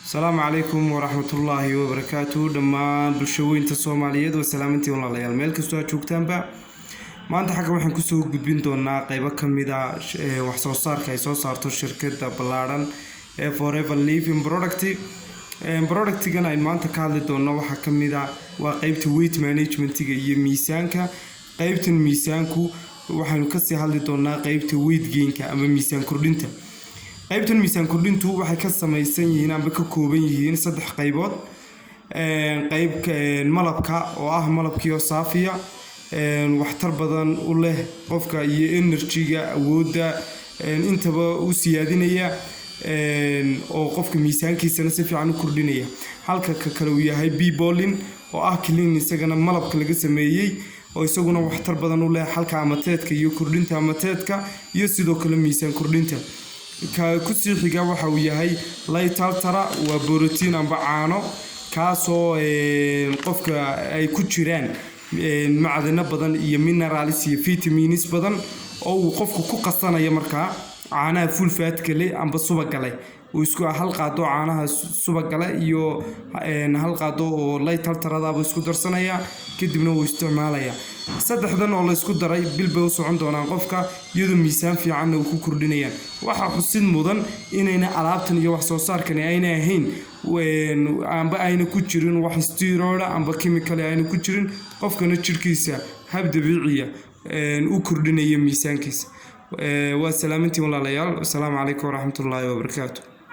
السلام عليكم ورحمة الله وبركاته دمان بالشوين تصوماليات وسلامتي والله ليال ميل كستو joogtaan ba maanta xagga waxaan ku soo gudbin doonaa qaybo kamid ah wax soo saarka ay soo saarto shirkadda Ballaaran ee Forever Living productigan ay maanta ka hadli doono waxa kamid ah waa qaybta weight managementiga iyo miisaanka qaybtan miisaanku waxaanu ka sii hadli doonaa qaybta weight gainka ama miisaan kordhinta qaybtan miisaan kordhintu waxay ka samaysan yihiin ama ka kooban yihiin saddex qaybood qaybka malabka oo ah malabkiyo saafiya waxtar badan u leh qofka iyo energy-ga awoodda intaba u siyaadinaya oo qofka miisaankiisana si fiican u kordhinaya halka kale uu yahay B-Bolin oo ah clean isagana malabka laga sameeyay oo isaguna waxtar badan u leh halka amateedka iyo kordhinta amateedka iyo sidoo kale miisaan kordhinta ka ku sii xiga waxa uu yahay light ultra waa borotiin amba caano kaasoo qofka ay ku jiraan macdano badan iyo minerals iyo vitamins badan oo uu qofku ku qasanayo markaa caanaha full fat kale amba subag leh oo isku hal qaado caanaha subag leh iyo hal qaado oo light ultra da isku darsanaya kadibna uu isticmaalaya saddexdan oo la isku daray bilba u socon doonaan qofka iyadoo miisaan fiican uu ku kordhinayaan waxa xusid mudan inayna alaabtan iyo wax soo saarkan ayna ahayn amba ayna ku jirin wax steroid amba chemical ayna ku jirin qofkana jirkiisa hab dabiiciya u kordhinaya miisaankiisa waa salaamintii walaalayaal assalaamu calaykum waraxmatullaahi wabarakaatuh